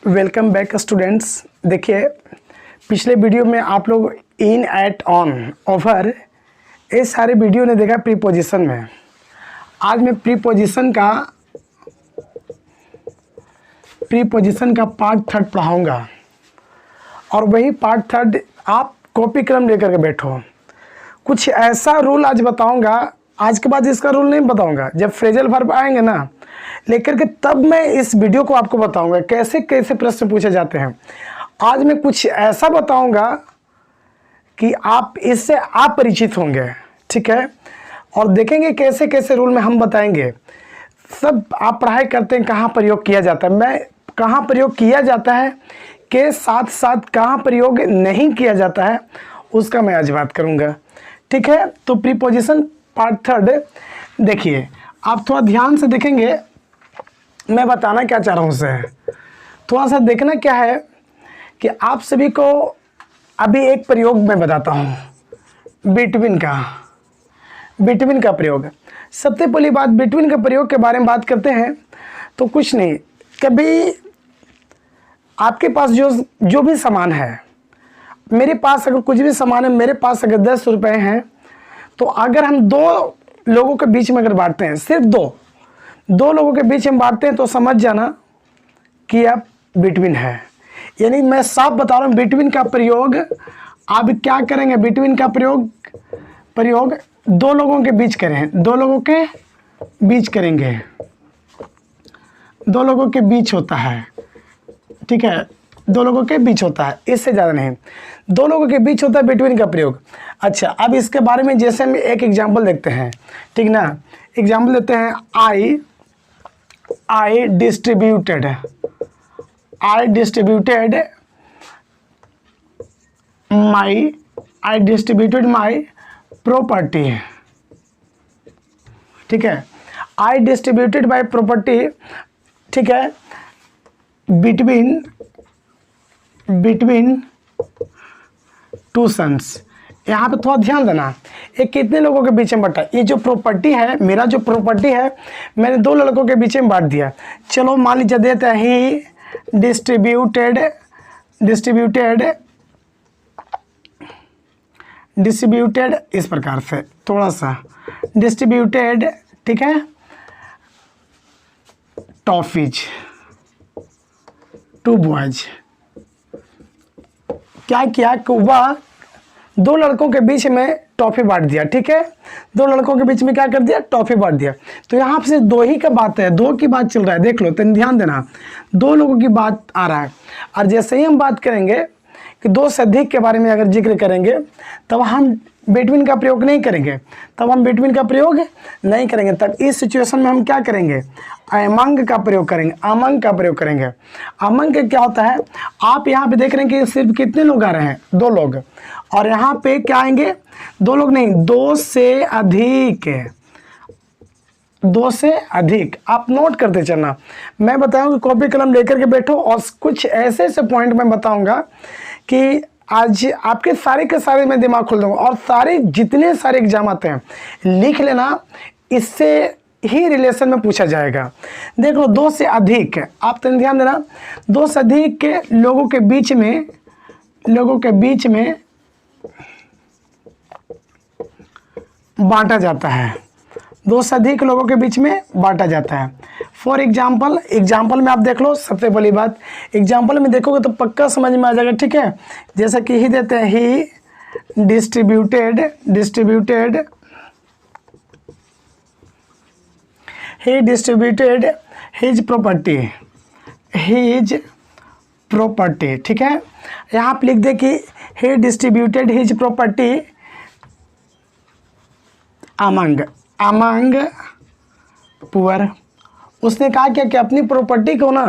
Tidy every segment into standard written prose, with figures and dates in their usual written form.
Welcome back students. देखिए, पिछले video में आप लोग इन, एट, ऑन, ओवर ये सारे वीडियो ने देखा प्रीपोजिशन में। आज मैं प्रीपोजिशन का पार्ट थर्ड पढ़ाऊँगा और वही पार्ट थर्ड आप कॉपी कलम लेकर के बैठो। कुछ ऐसा रूल आज बताऊँगा, आज के बाद इसका रूल नहीं बताऊँगा। जब फ्रेजल वर्ब आएंगे ना लेकर के, तब मैं इस वीडियो को आपको बताऊंगा कैसे कैसे प्रश्न पूछे जाते हैं। आज मैं कुछ ऐसा बताऊंगा कि आप इससे अपरिचित होंगे, ठीक है। और देखेंगे कैसे कैसे रूल में हम बताएंगे। सब आप पढ़ाई करते हैं, कहाँ प्रयोग किया जाता है, मैं कहाँ प्रयोग किया जाता है के साथ साथ कहाँ प्रयोग नहीं किया जाता है उसका मैं आज बात करूँगा, ठीक है। तो प्रीपोजिशन पार्ट थर्ड देखिए, आप थोड़ा ध्यान से देखेंगे। मैं बताना क्या चाह रहा हूँ उससे थोड़ा सा देखना क्या है कि आप सभी को अभी एक प्रयोग मैं बताता हूँ बिटवीन का प्रयोग। सबसे पहली बात, बिटवीन का प्रयोग के बारे में बात करते हैं तो कुछ नहीं, कभी आपके पास जो भी सामान है, मेरे पास अगर कुछ भी सामान है, मेरे पास अगर 10 रुपये हैं, तो अगर हम दो लोगों के बीच में अगर बांटते हैं, सिर्फ दो लोगों के बीच में बांटते हैं, तो समझ जाना कि अब बिटवीन है। यानी मैं साफ बता रहा हूँ, बिटवीन का प्रयोग आप क्या करेंगे, बिटवीन का प्रयोग दो लोगों के बीच करें, दो लोगों के बीच करेंगे, दो लोगों के बीच होता है, ठीक है, दो लोगों के बीच होता है, इससे ज़्यादा नहीं, दो लोगों के बीच होता है बिटवीन का प्रयोग। अच्छा, अब इसके बारे में जैसे हम एक एग्जाम्पल देखते हैं, ठीक ना। एग्जाम्पल देते हैं, I distributed my property, ठीक है। I distributed my property, ठीक है, between two sons। यहाँ पे थोड़ा ध्यान देना, ये कितने लोगों के बीच में बटा। ये जो प्रॉपर्टी है, मेरा जो प्रॉपर्टी है, मैंने दो लड़कों के बीच में बांट दिया। चलो मान लीजिए देते हैं ही डिस्ट्रीब्यूटेड इस प्रकार से, थोड़ा सा डिस्ट्रीब्यूटेड, ठीक है, टॉफीज टू बॉयज। क्या किया कि वह दो लड़कों के बीच में टॉफी बांट दिया, ठीक है, दो लड़कों के बीच में क्या कर दिया, टॉफी बांट दिया। तो यहाँ पे दो ही का बात है, दो की बात चल रहा है, देख लो, तो ध्यान देना, दो लोगों की बात आ रहा है। और जैसे ही हम बात करेंगे कि दो से अधिक के बारे में अगर जिक्र करेंगे, तब हम बिटवीन का प्रयोग नहीं करेंगे, तब इस सिचुएशन में हम क्या करेंगे, अमंग का प्रयोग करेंगे, अमंग क्या होता है, आप यहाँ पे देख रहे हैं कि सिर्फ कितने लोग आ रहे हैं, दो लोग, और यहाँ पे क्या आएंगे, दो लोग नहीं, दो से अधिक। आप नोट करते चलना, मैं बताऊंगा, कॉपी कलम लेकर के बैठो, और कुछ ऐसे ऐसे पॉइंट मैं बताऊंगा कि आज आपके सारे के सारे मैं दिमाग खोल दूंगा। और सारे जितने सारे एग्जाम आते हैं लिख लेना, इससे ही रिलेशन में पूछा जाएगा। देख लो, दो से अधिक, आप तो ध्यान देना, दो से अधिक के लोगों के बीच में बांटा जाता है, दो से अधिक लोगों के बीच में बांटा जाता है। फॉर एग्जाम्पल में आप देख लो, सबसे पहली बात, एग्जाम्पल में देखोगे तो पक्का समझ में आ जाएगा, ठीक है। जैसा कि ही देते हैं, ही डिस्ट्रीब्यूटेड हिज प्रॉपर्टी, ठीक है। यहाँ पे लिख दे कि he distributed his property among poor. उसने कहा क्या कि अपनी प्रॉपर्टी को ना,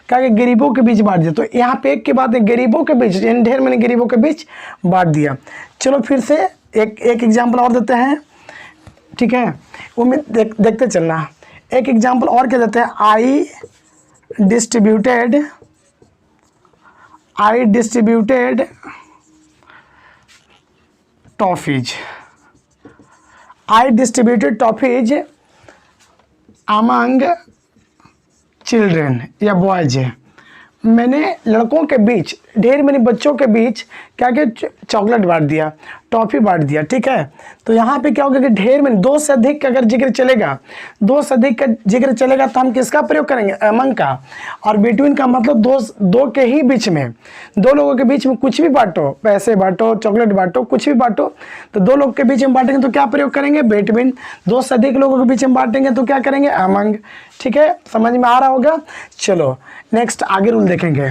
कहा कि गरीबों के बीच बांट दिया। तो यहाँ पे एक की बात है, गरीबों के बीच, ढेर मैंने गरीबों के बीच बांट दिया। चलो फिर से एक एग्जाम्पल और देते हैं, ठीक है, वो में देखते चलना। एक एग्जाम्पल और क्या देते हैं, I distributed toffees among children या बॉयज, मैंने लड़कों के बीच, ढेर मनी बच्चों के बीच क्या क्या चॉकलेट बांट दिया, टॉफ़ी बांट दिया, ठीक है। तो यहाँ पे क्या होगा कि ढेर मनी, दो से अधिक का अगर जिक्र चलेगा, दो से अधिक का जिक्र चलेगा तो हम किसका प्रयोग करेंगे, अमंग का। और बिटवीन का मतलब दो के ही बीच में, दो लोगों के बीच में कुछ भी बांटो, पैसे बांटो, चॉकलेट बांटो, कुछ भी बांटो, तो दो लोग के बीच में बांटेंगे तो क्या प्रयोग करेंगे, बिटवीन। दो से अधिक लोगों के बीच में बांटेंगे तो क्या करेंगे, अमंग। ठीक है, समझ में आ रहा होगा। चलो नेक्स्ट आगे रूल देखेंगे।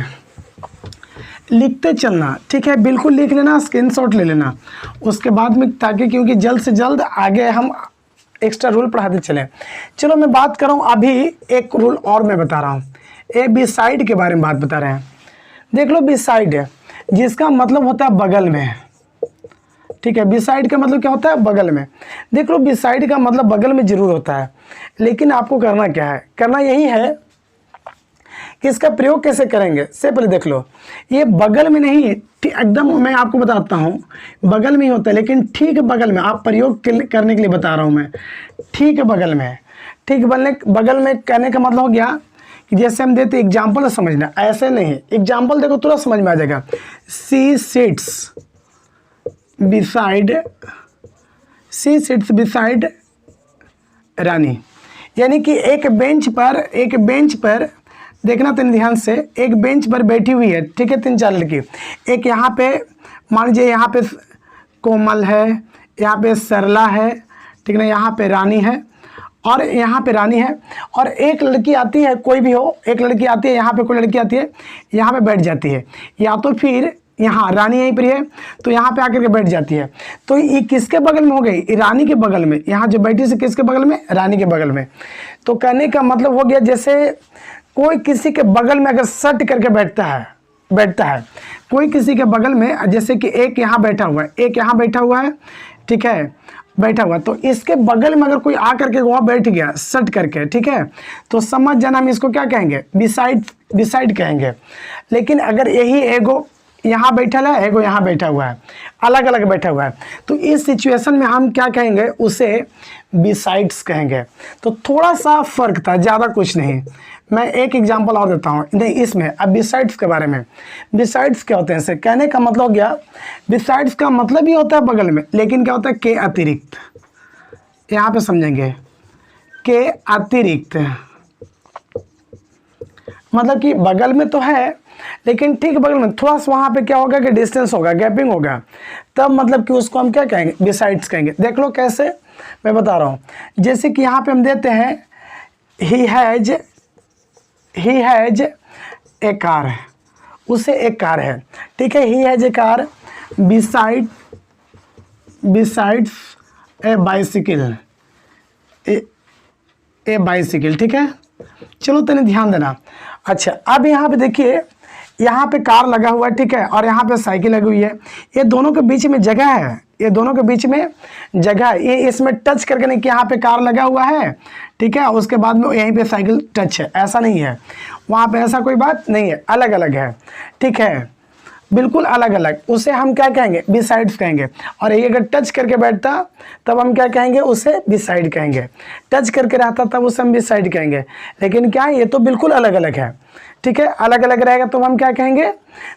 लिखते चलना, ठीक है, बिल्कुल लिख लेना, स्क्रीनशॉट ले लेना उसके बाद में, ताकि क्योंकि जल्द से जल्द आगे हम एक्स्ट्रा रूल पढ़ाते चलें। चलो मैं बात कर रहा हूँ अभी एक रूल और मैं बता रहा हूँ, ए बी साइड के बारे में बात बता रहे हैं। देख लो बी साइड है, जिसका मतलब होता है बगल में, ठीक है। बी साइड का मतलब क्या होता है, बगल में। देख लो बी साइड का मतलब बगल में जरूर होता है, लेकिन आपको करना क्या है, करना यही है कि इसका प्रयोग कैसे करेंगे। से पहले देख लो, ये बगल में नहीं, एकदम मैं आपको बताता हूँ, बगल में ही होता है, लेकिन ठीक बगल में। आप प्रयोग करने के लिए बता रहा हूँ मैं, ठीक बगल में। ठीक बगल में कहने का मतलब हो गया कि जैसे हम देते एग्जाम्पल समझना, ऐसे नहीं, एग्जाम्पल देखो तुरंत समझ में आ जाएगा। सी सिट्स बिसाइड रानी, यानी कि एक बेंच पर देखना तो ध्यान से, एक बेंच पर बैठी हुई है, ठीक है, 3-4 लड़की। एक यहाँ पे मान लीजिए, यहाँ पे कोमल है, यहाँ पे सरला है, ठीक है, यहाँ पे रानी है, और यहाँ पे रानी है। और एक लड़की आती है, कोई भी हो, एक लड़की आती है, यहाँ पे कोई लड़की आती है, यहाँ पे बैठ जाती है, या तो फिर यहाँ रानी यहीं पर है तो यहाँ पे आकर के बैठ जाती है। तो ये किसके बगल में हो गई, रानी के बगल में। यहाँ जो बैठी से किसके बगल में, रानी के बगल में। तो कहने का मतलब हो गया, जैसे कोई किसी के बगल में अगर सट करके बैठता है, कोई किसी के बगल में, जैसे कि एक यहाँ बैठा हुआ है, एक यहाँ बैठा हुआ है, ठीक है, बैठा हुआ, तो इसके बगल में अगर कोई आकर के वहाँ बैठ गया सट करके, ठीक है, तो समझ जाना हम इसको क्या कहेंगे, बिसाइड कहेंगे। लेकिन अगर यही एगो यहाँ बैठा है, एगो यहाँ बैठा हुआ है, अलग अलग बैठा हुआ है, तो इस सिचुएशन में हम क्या कहेंगे, उसे बिसाइड्स कहेंगे। तो थोड़ा सा फर्क था, ज़्यादा कुछ नहीं। मैं एक एग्जांपल और देता हूँ नहीं इसमें। अब बिसाइड्स के बारे में, बिसाइड्स क्या होते हैं, इसे कहने का मतलब हो गया, बिसाइड्स का मतलब ही होता है बगल में, लेकिन क्या होता है, के अतिरिक्त। यहाँ पे समझेंगे, के अतिरिक्त मतलब कि बगल में तो है, लेकिन ठीक बगल में थोड़ा सा वहाँ पे क्या होगा कि डिस्टेंस होगा, गैपिंग होगा, तब मतलब कि उसको हम क्या कहेंगे, बिसाइड्स कहेंगे। देख लो कैसे, मैं बता रहा हूँ। जैसे कि यहाँ पे हम देते हैं, ही हैज ए कार, उसे एक कार है, ठीक है, he has a car besides A bicycle, A bicycle, ठीक है। चलो तने ध्यान देना। अच्छा, अब यहाँ पे देखिए, यहाँ पे कार लगा हुआ है, ठीक है, और यहाँ पे साइकिल लगी हुई है। ये दोनों के बीच में जगह है, ये दोनों के बीच में जगह है, ये इसमें टच करके नहीं कि यहाँ पे कार लगा हुआ है, ठीक है, उसके बाद में यहीं पे साइकिल टच है, ऐसा नहीं है। वहाँ पे ऐसा कोई बात नहीं है, अलग अलग है, ठीक है, बिल्कुल अलग अलग। उसे हम क्या कहेंगे, बिसाइड्स कहेंगे। और ये अगर टच करके बैठता तब हम क्या कहेंगे, उसे बिसाइड कहेंगे। टच करके रहता तब उसे हम बिसाइड कहेंगे। लेकिन क्या है, ये तो बिल्कुल अलग अलग है, ठीक है, अलग अलग रहेगा तो हम क्या कहेंगे,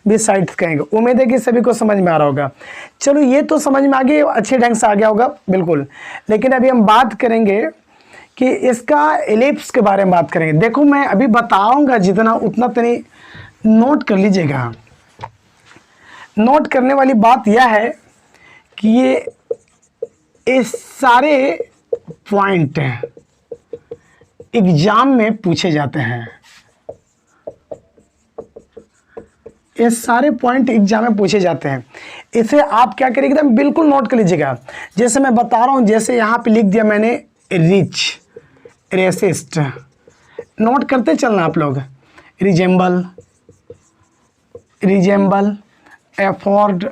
बिसाइड्स कहेंगे। उम्मीद है कि सभी को समझ में आ रहा होगा। चलो ये तो समझ में आ गया, अच्छे ढंग से आ गया होगा बिल्कुल। लेकिन अभी हम बात करेंगे कि इसका एलिप्स के बारे में बात करेंगे। देखो मैं अभी बताऊंगा जितना उतना तनी नोट कर लीजिएगा। नोट करने वाली बात यह है कि ये सारे पॉइंट एग्जाम में पूछे जाते हैं, ये सारे पॉइंट एग्जाम में पूछे जाते हैं। इसे आप क्या करिए, एकदम बिल्कुल नोट कर लीजिएगा। जैसे मैं बता रहा हूँ, जैसे यहाँ पे लिख दिया मैंने, रिच, रेसिस्ट, नोट करते चलना आप लोग। रिजेंबल, एफोर्ड,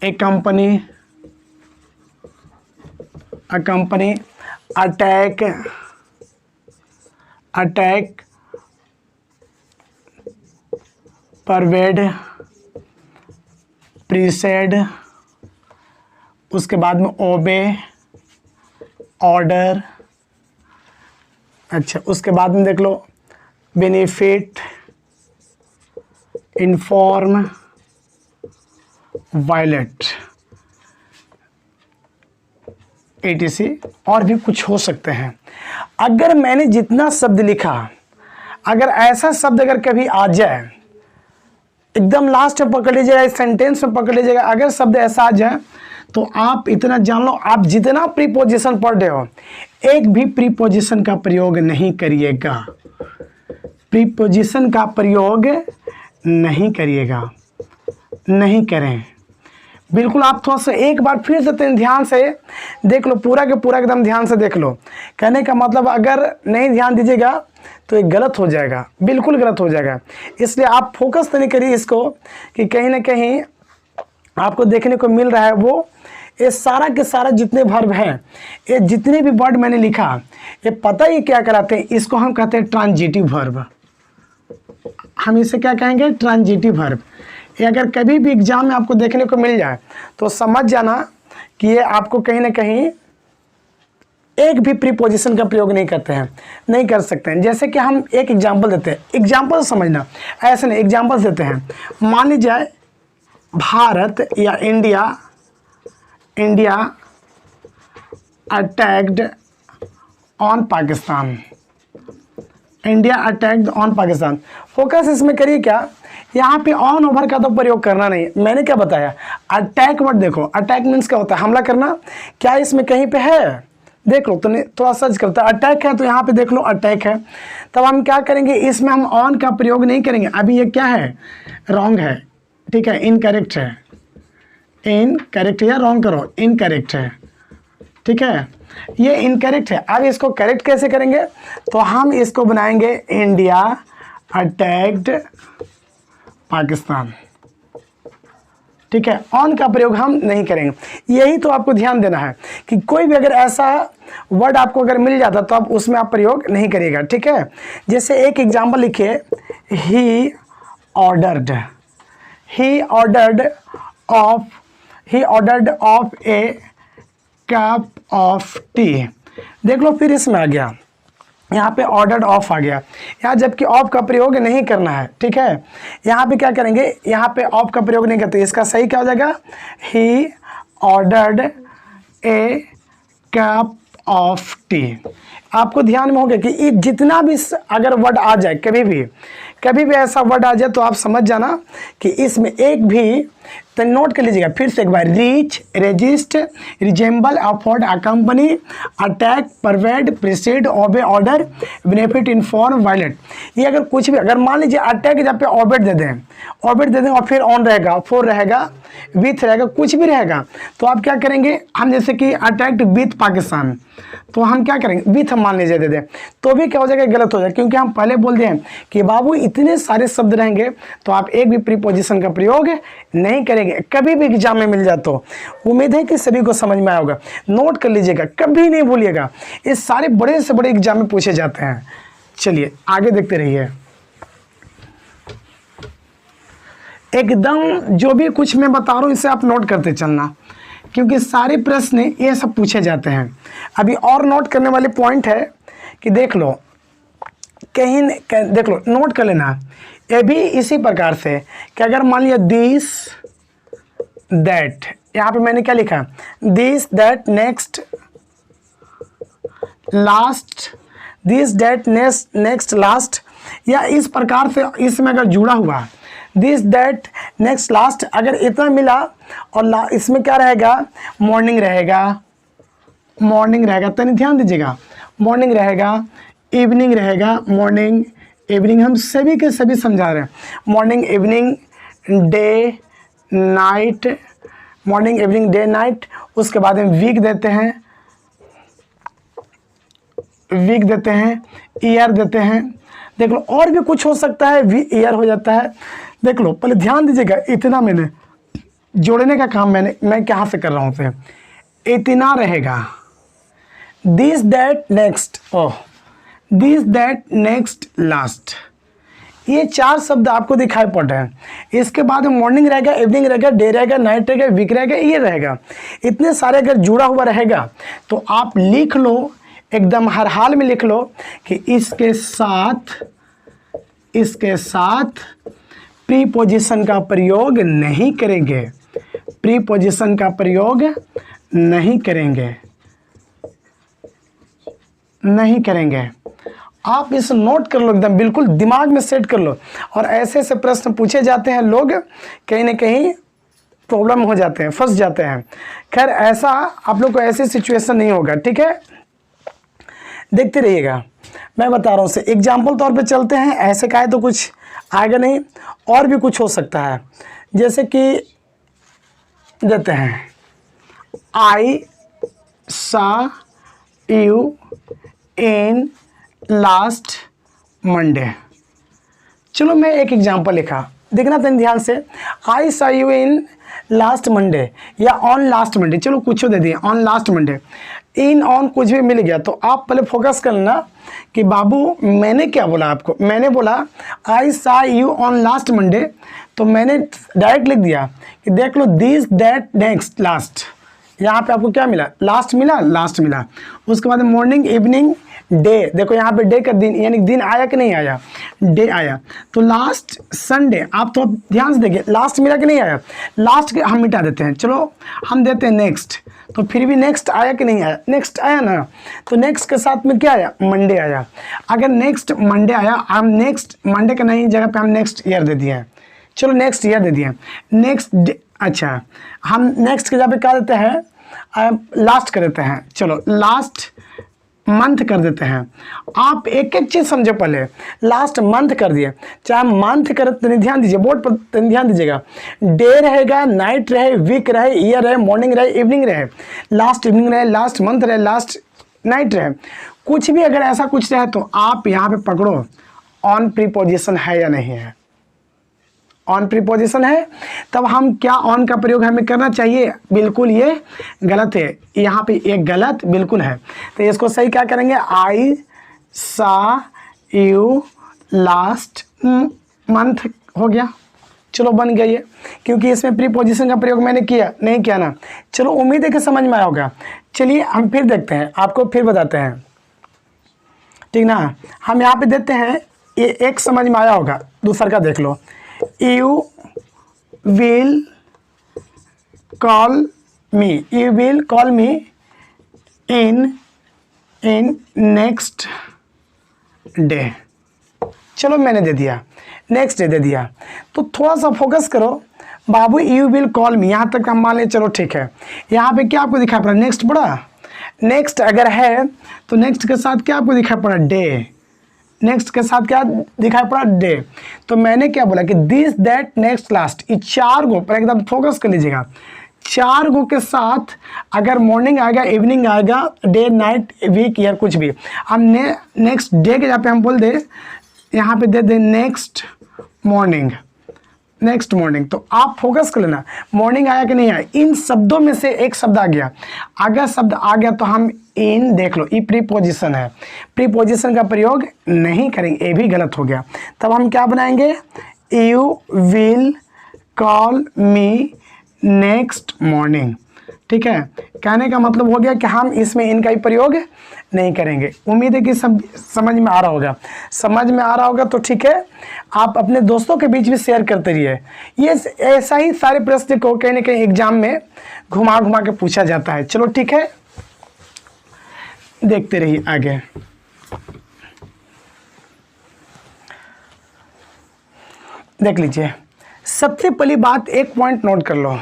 ए कंपनी, अटैक, परवेड, प्रीसेड, उसके बाद में ओबे, ऑर्डर। अच्छा, उसके बाद में देख लो बेनिफिट, इन्फॉर्म, वायलेट, etc और भी कुछ हो सकते हैं। अगर मैंने जितना शब्द लिखा, अगर ऐसा शब्द अगर कभी आ जाए, एकदम लास्ट में पकड़ लीजिएगा, सेंटेंस में पकड़ लीजिएगा, अगर शब्द ऐसा आ जाए तो आप इतना जान लो, आप जितना प्रीपोजिशन पढ़ रहे हो, एक भी प्रीपोजिशन का प्रयोग नहीं करिएगा, प्रीपोजिशन का प्रयोग नहीं करिएगा, नहीं करें बिल्कुल। आप थोड़ा सा एक बार फिर से ध्यान से देख लो, पूरा के पूरा एकदम ध्यान से देख लो। कहने का मतलब अगर नहीं ध्यान दीजिएगा तो ये गलत हो जाएगा, बिल्कुल गलत हो जाएगा। इसलिए आप फोकस तो नहीं करिए इसको कि कहीं ना कहीं आपको देखने को मिल रहा है वो ये सारा के सारा जितने वर्ब हैं, ये जितने भी वर्ड मैंने लिखा, ये पता ही क्या कराते हैं, इसको हम कहते हैं ट्रांजिटिव वर्ब। हम इसे क्या कहेंगे? Transitive verb. ये अगर कभी भी एग्जाम में आपको देखने को मिल जाए तो समझ जाना कि ये आपको कहीं ना कहीं एक भी प्रीपोजिशन का प्रयोग नहीं करते हैं, नहीं कर सकते हैं। जैसे कि हम एक एग्जाम्पल देते हैं, एग्जाम्पल समझना, ऐसे नहीं, एग्जाम्पल देते हैं। मान लीजिए भारत या India attacked on Pakistan, India attacked on Pakistan. Focus इसमें करिए क्या, यहाँ पे ऑन ओवर का तो प्रयोग करना नहीं। मैंने क्या बताया, अटैक वर्ड देखो, अटैक मीन्स क्या होता है? हमला करना। क्या इसमें कहीं पे है? देख लो, तो थोड़ा सर्च करता है, अटैक है तो यहाँ पे देख लो अटैक है। तब हम क्या करेंगे, इसमें हम ऑन का प्रयोग नहीं करेंगे। अभी ये क्या है? रॉन्ग है, ठीक है, इनकरेक्ट है, इनकरेक्ट या रॉन्ग करो, इनकरेक्ट है, ठीक है, ये इनकरेक्ट है। अब इसको करेक्ट कैसे करेंगे? तो हम इसको बनाएंगे इंडिया अटैक्ड पाकिस्तान, ठीक है। ऑन का प्रयोग हम नहीं करेंगे। यही तो आपको ध्यान देना है कि कोई भी अगर ऐसा वर्ड आपको अगर मिल जाता तो आप उसमें आप प्रयोग नहीं करिएगा, ठीक है। जैसे एक एग्जांपल लिखिए, he ordered of A cup of T. देख लो, फिर इसमें आ गया, यहाँ पे ऑर्डर्ड ऑफ आ गया, यहाँ जबकि ऑफ का प्रयोग नहीं करना है, ठीक है। यहाँ पे क्या करेंगे, यहाँ पे ऑफ का प्रयोग नहीं करते, इसका सही क्या हो जाएगा? He ordered A cup of T. आपको ध्यान में होगा कि जितना भी अगर वर्ड आ जाए, कभी भी ऐसा वर्ड आ जाए तो आप समझ जाना कि इसमें एक भी, तो नोट कर लीजिएगा फिर से एक बार, reach, resist, resemble, afford, accompany, attack, pervade, precede, obey, order, benefit, inform, violate. ये अगर कुछ भी, अगर मान लीजिए अटैक जहाँ पे ऑबेट दे दें और फिर ऑन रहेगा, फोर रहेगा, विथ रहेगा, कुछ भी रहेगा, तो आप क्या करेंगे? हम जैसे कि अटैक्ड विथ पाकिस्तान, तो हम क्या करेंगे? विथ हम मान लीजिए दे दें, तो भी क्या हो जाएगा? गलत हो जाएगा, क्योंकि हम पहले बोल दें कि बाबू इतने सारे शब्द रहेंगे तो आप एक भी प्रीपोजिशन का प्रयोग नहीं करेंगे। कभी भी एग्जाम में मिल जाए तो उम्मीद है कि सभी को समझ में आया होगा। नोट कर लीजिएगा, कभी नहीं भूलिएगा, ये सारे बड़े से बड़े एग्जाम में पूछे जाते हैं। चलिए आगे देखते रहिए। एकदम जो भी कुछ मैं बता रहा हूँ इसे आप नोट करते चलना, क्योंकि सारे प्रश्न ये सब पूछे जाते हैं। अभी और नोट करने वाले पॉइंट है कि देख लो, कहीं देख लो, नोट कर लेना। ये भी इसी प्रकार से कि अगर मान लिया दिस दैट, यहाँ पे मैंने क्या लिखा? This that next last, this that next last, या इस प्रकार से इसमें अगर जुड़ा हुआ दिस दैट नेक्स्ट लास्ट, अगर इतना मिला और इसमें क्या रहेगा? मॉर्निंग रहेगा, तनी ध्यान दीजिएगा, मॉर्निंग रहेगा, इवनिंग रहेगा, मॉर्निंग इवनिंग, हम सभी के सभी समझा रहे हैं, morning evening day night, morning evening day night. उसके बाद हम वीक देते हैं, ईयर देते हैं। देख लो, और भी कुछ हो सकता है, ईयर हो जाता है। देख लो, पहले ध्यान दीजिएगा, इतना मैंने जोड़ने का काम मैं कहाँ से कर रहा हूँ? फिर इतना रहेगा, this that next, this that next last, ये चार शब्द आपको दिखाई पड़ रहे हैं। इसके बाद मॉर्निंग रहेगा, इवनिंग रहेगा, डे रहेगा, नाइट रहेगा, वीक रहेगा, ये रहेगा। इतने सारे अगर जुड़ा हुआ रहेगा तो आप लिख लो, एकदम हर हाल में लिख लो कि इसके साथ प्रीपोजिशन का प्रयोग नहीं करेंगे, प्रीपोजिशन का प्रयोग नहीं करेंगे, नहीं करेंगे। आप इस नोट कर लो, एकदम बिल्कुल दिमाग में सेट कर लो। और ऐसे ऐसे प्रश्न पूछे जाते हैं, लोग कहीं ना कहीं प्रॉब्लम हो जाते हैं, फंस जाते हैं। खैर ऐसा आप लोग को ऐसी सिचुएशन नहीं होगा, ठीक है। देखते रहिएगा, मैं बता रहा हूँ। से एग्जाम्पल तौर पे चलते हैं, ऐसे का है तो कुछ आएगा नहीं, और भी कुछ हो सकता है। जैसे कि देते हैं, आई सा यू इन लास्ट मंडे। चलो मैं एक एग्जाम्पल लिखा, देखना तो ध्यान से। आई सा यू इन लास्ट मंडे या ऑन लास्ट मंडे, चलो कुछ दे दिए, on last Monday. In on कुछ भी मिल गया तो आप पहले फोकस कर लेना कि बाबू मैंने क्या बोला आपको। मैंने बोला आई सा यू ऑन लास्ट मंडे, तो मैंने डायरेक्ट लिख दिया कि देख लो दिस दैट नेक्स्ट लास्ट। यहाँ पे आपको क्या मिला, लास्ट मिला, लास्ट मिला। उसके बाद मॉर्निंग इवनिंग डे, देखो यहाँ पे डे का दिन, यानी दिन आया कि नहीं आया, डे आया। तो लास्ट संडे, आप तो ध्यान से देखिए लास्ट मिला कि नहीं आया, लास्ट के हम मिटा देते हैं। चलो हम देते हैं नेक्स्ट, तो फिर भी नेक्स्ट आया कि नहीं आया, नेक्स्ट आया ना। तो नेक्स्ट के साथ में क्या आया, मंडे आया। अगर नेक्स्ट मंडे आया, हम नेक्स्ट मंडे का नहीं जगह पे हम नेक्स्ट ईयर दे दिए हैं। चलो नेक्स्ट ईयर दे दिए, नेक्स्ट डे। अच्छा, हम नेक्स्ट के जगह पे क्या देते हैं, लास्ट कर देते हैं। चलो लास्ट मंथ कर देते हैं। आप एक एक चीज़ समझो, पहले लास्ट मंथ कर दिए, चाहे मंथ कर, ध्यान दीजिए बोर्ड पर, ध्यान दीजिएगा। डे रहेगा, नाइट रहे, वीक रहे, ईयर रहे, मॉर्निंग रहे, इवनिंग रहे, लास्ट इवनिंग रहे, लास्ट मंथ रहे, लास्ट नाइट रहे, कुछ भी अगर ऐसा कुछ रहे तो आप यहाँ पे पकड़ो ऑन प्रीपोजिशन है या नहीं है। ऑन प्रीपोजिशन है तब हम क्या ऑन का प्रयोग हमें करना चाहिए, बिल्कुल ये गलत है, यहाँ पे एक गलत बिल्कुल है। तो इसको सही क्या करेंगे, आई सा यू लास्ट मंथ हो गया। चलो बन गया ये, क्योंकि इसमें प्रीपोजिशन का प्रयोग मैंने किया नहीं किया ना। चलो उम्मीद है कि समझ में आया होगा। चलिए हम फिर देखते हैं, आपको फिर बताते हैं, ठीक ना। हम यहाँ पे देते हैं, ये एक समझ में आया होगा, दूसरा का देख लो। You will call me, you will call me in next day। चलो मैंने दे दिया, नेक्स्ट डे दे दिया। तो थोड़ा सा फोकस करो बाबू, you will call me, यहाँ तक हम मान लें, चलो ठीक है। यहाँ पे क्या आपको दिखाई पड़ा, नेक्स्ट पड़ा, नेक्स्ट अगर है तो नेक्स्ट के साथ क्या आपको दिखाई पड़ा, डे। नेक्स्ट के साथ क्या दिखाई पड़ा, डे। तो मैंने क्या बोला कि दिस दैट नेक्स्ट लास्ट, ये चार गो पर एकदम फोकस कर लीजिएगा। चार गो के साथ अगर मॉर्निंग आएगा, इवनिंग आएगा, डे, नाइट, वीक, ईयर, कुछ भी, हम नेक्स्ट डे के जहाँ पे हम बोल दे, यहाँ पे दे दे नेक्स्ट मॉर्निंग, नेक्स्ट मॉर्निंग। तो आप फोकस कर लेना, मॉर्निंग आया कि नहीं आया। इन शब्दों में से एक शब्द आ गया, अगर शब्द आ गया तो हम इन, देख लो ये प्रीपोजिशन है, प्रीपोजिशन का प्रयोग नहीं करेंगे, ये भी गलत हो गया। तब हम क्या बनाएंगे, you will call me next morning. ठीक है, कहने का मतलब हो गया कि हम इसमें इनका ही प्रयोग नहीं करेंगे। उम्मीद है कि समझ में आ रहा होगा। समझ में आ रहा होगा तो ठीक है, आप अपने दोस्तों के बीच भी शेयर करते रहिए। ये ऐसा ही सारे प्रश्न को कहीं ना कहीं एग्जाम में घुमा घुमा के पूछा जाता है। चलो ठीक है, देखते रहिए आगे। देख लीजिए, सबसे पहली बात, एक पॉइंट नोट कर लो।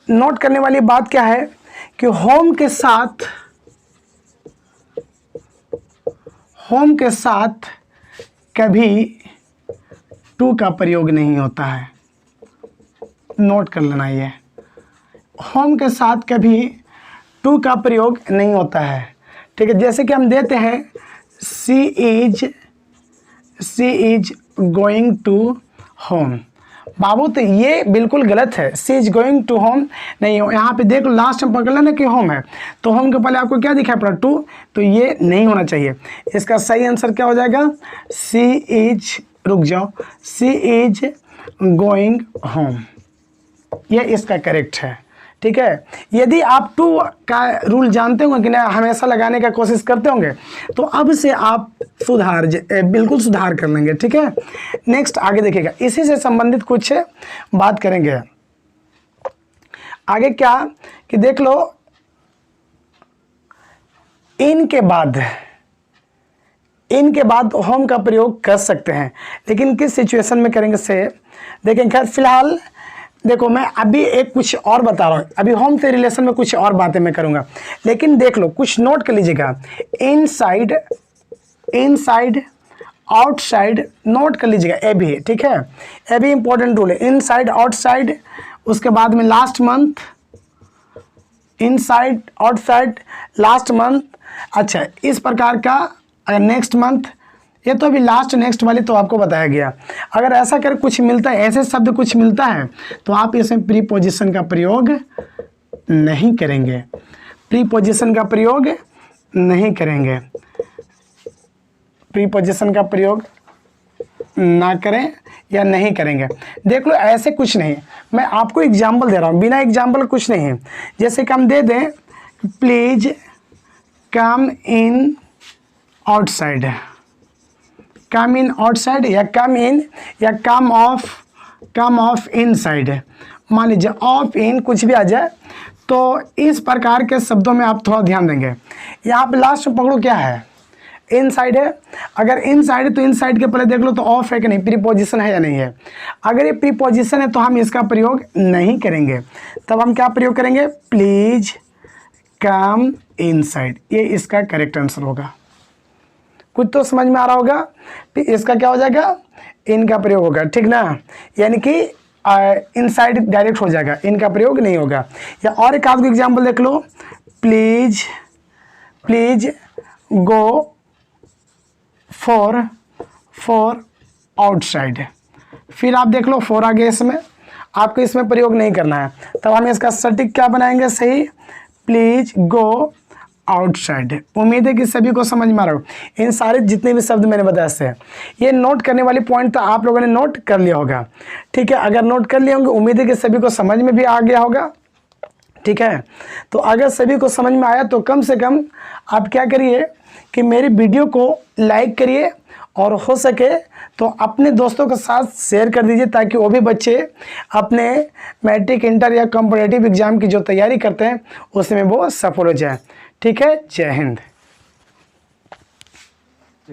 नोट करने वाली बात क्या है कि होम के साथ कभी टू का प्रयोग नहीं होता है। नोट कर लेना, ये होम के साथ कभी टू का प्रयोग नहीं होता है। ठीक है, जैसे कि हम देते हैं she is going to home. बाबू तो ये बिल्कुल गलत है, she is going to home नहीं हो। यहाँ पे देख लो, लास्ट में पकड़ लेना कि होम है, तो होम के पहले आपको क्या दिखाई पड़ा, टू, तो ये नहीं होना चाहिए। इसका सही आंसर क्या हो जाएगा, शी इज, रुक जाओ, शी इज गोइंग होम, ये इसका करेक्ट है। ठीक है। यदि आप टू का रूल जानते होंगे कि ना हमेशा लगाने का कोशिश करते होंगे तो अब से आप बिल्कुल सुधार कर लेंगे, ठीक है। नेक्स्ट आगे देखिएगा, इसी से संबंधित कुछ बात करेंगे। आगे क्या कि देख लो, इनके बाद होम का प्रयोग कर सकते हैं, लेकिन किस सिचुएशन में करेंगे से देखें। खैर फिलहाल देखो मैं अभी एक कुछ और बता रहा हूँ, अभी होम से रिलेशन में कुछ और बातें मैं करूँगा, लेकिन देख लो कुछ नोट कर लीजिएगा। इनसाइड आउटसाइड नोट कर लीजिएगा, ए भी, ठीक है। ए भी इंपॉर्टेंट रूल है, इनसाइड आउटसाइड, उसके बाद में last month, inside outside last month. अच्छा, इस प्रकार का अगर नेक्स्ट मंथ, ये तो अभी लास्ट नेक्स्ट वाली तो आपको बताया गया। अगर ऐसा कर कुछ मिलता है, ऐसे शब्द कुछ मिलता है तो आप इसमें प्रीपोजिशन का प्रयोग नहीं करेंगे, प्रीपोजिशन का प्रयोग नहीं करेंगे, प्रीपोजिशन का प्रयोग ना करें या नहीं करेंगे। देख लो ऐसे कुछ नहीं, मैं आपको एग्जाम्पल दे रहा हूँ, बिना एग्जाम्पल कुछ नहीं है। जैसे कि हम दे दें please come in outside, come in outside या कम इन या कम ऑफ इनसाइड, मान लीजिए ऑफ इन कुछ भी आ जाए तो इस प्रकार के शब्दों में आप थोड़ा ध्यान देंगे। यहाँ पे लास्ट में पकड़ो क्या है, इनसाइड है। अगर इनसाइड है तो इनसाइड के पहले देख लो तो ऑफ है कि नहीं, प्रीपोजिशन है या नहीं है। अगर ये प्रीपोजिशन है तो हम इसका प्रयोग नहीं करेंगे, तब हम क्या प्रयोग करेंगे, प्लीज कम इनसाइड, ये इसका करेक्ट आंसर होगा। कुछ तो समझ में आ रहा होगा, इसका क्या हो जाएगा, इनका प्रयोग होगा, ठीक ना, यानी कि इनसाइड डायरेक्ट हो जाएगा, इनका प्रयोग नहीं होगा। या और एक आध को एग्जाम्पल देख लो, प्लीज गो फॉर आउटसाइड, फिर आप देख लो फॉर आगे, इसमें आपको इसमें प्रयोग नहीं करना है, तब हम इसका सटीक क्या बनाएंगे, सही, प्लीज गो आउटसाइड। उम्मीद है कि सभी को समझ में आ रहा हो। इन सारे जितने भी शब्द मैंने बताए से ये नोट करने वाली पॉइंट तो आप लोगों ने नोट कर लिया होगा, ठीक है। अगर नोट कर लिए होंगे उम्मीद है कि सभी को समझ में भी आ गया होगा, ठीक है। तो अगर सभी को समझ में आया तो कम से कम आप क्या करिए कि मेरी वीडियो को लाइक करिए और हो सके तो अपने दोस्तों के साथ शेयर कर दीजिए, ताकि वो भी बच्चे अपने मैट्रिक, इंटर या कॉम्पिटिटिव एग्जाम की जो तैयारी करते हैं उसमें वो सफल हो जाए, ठीक है। जय हिंद।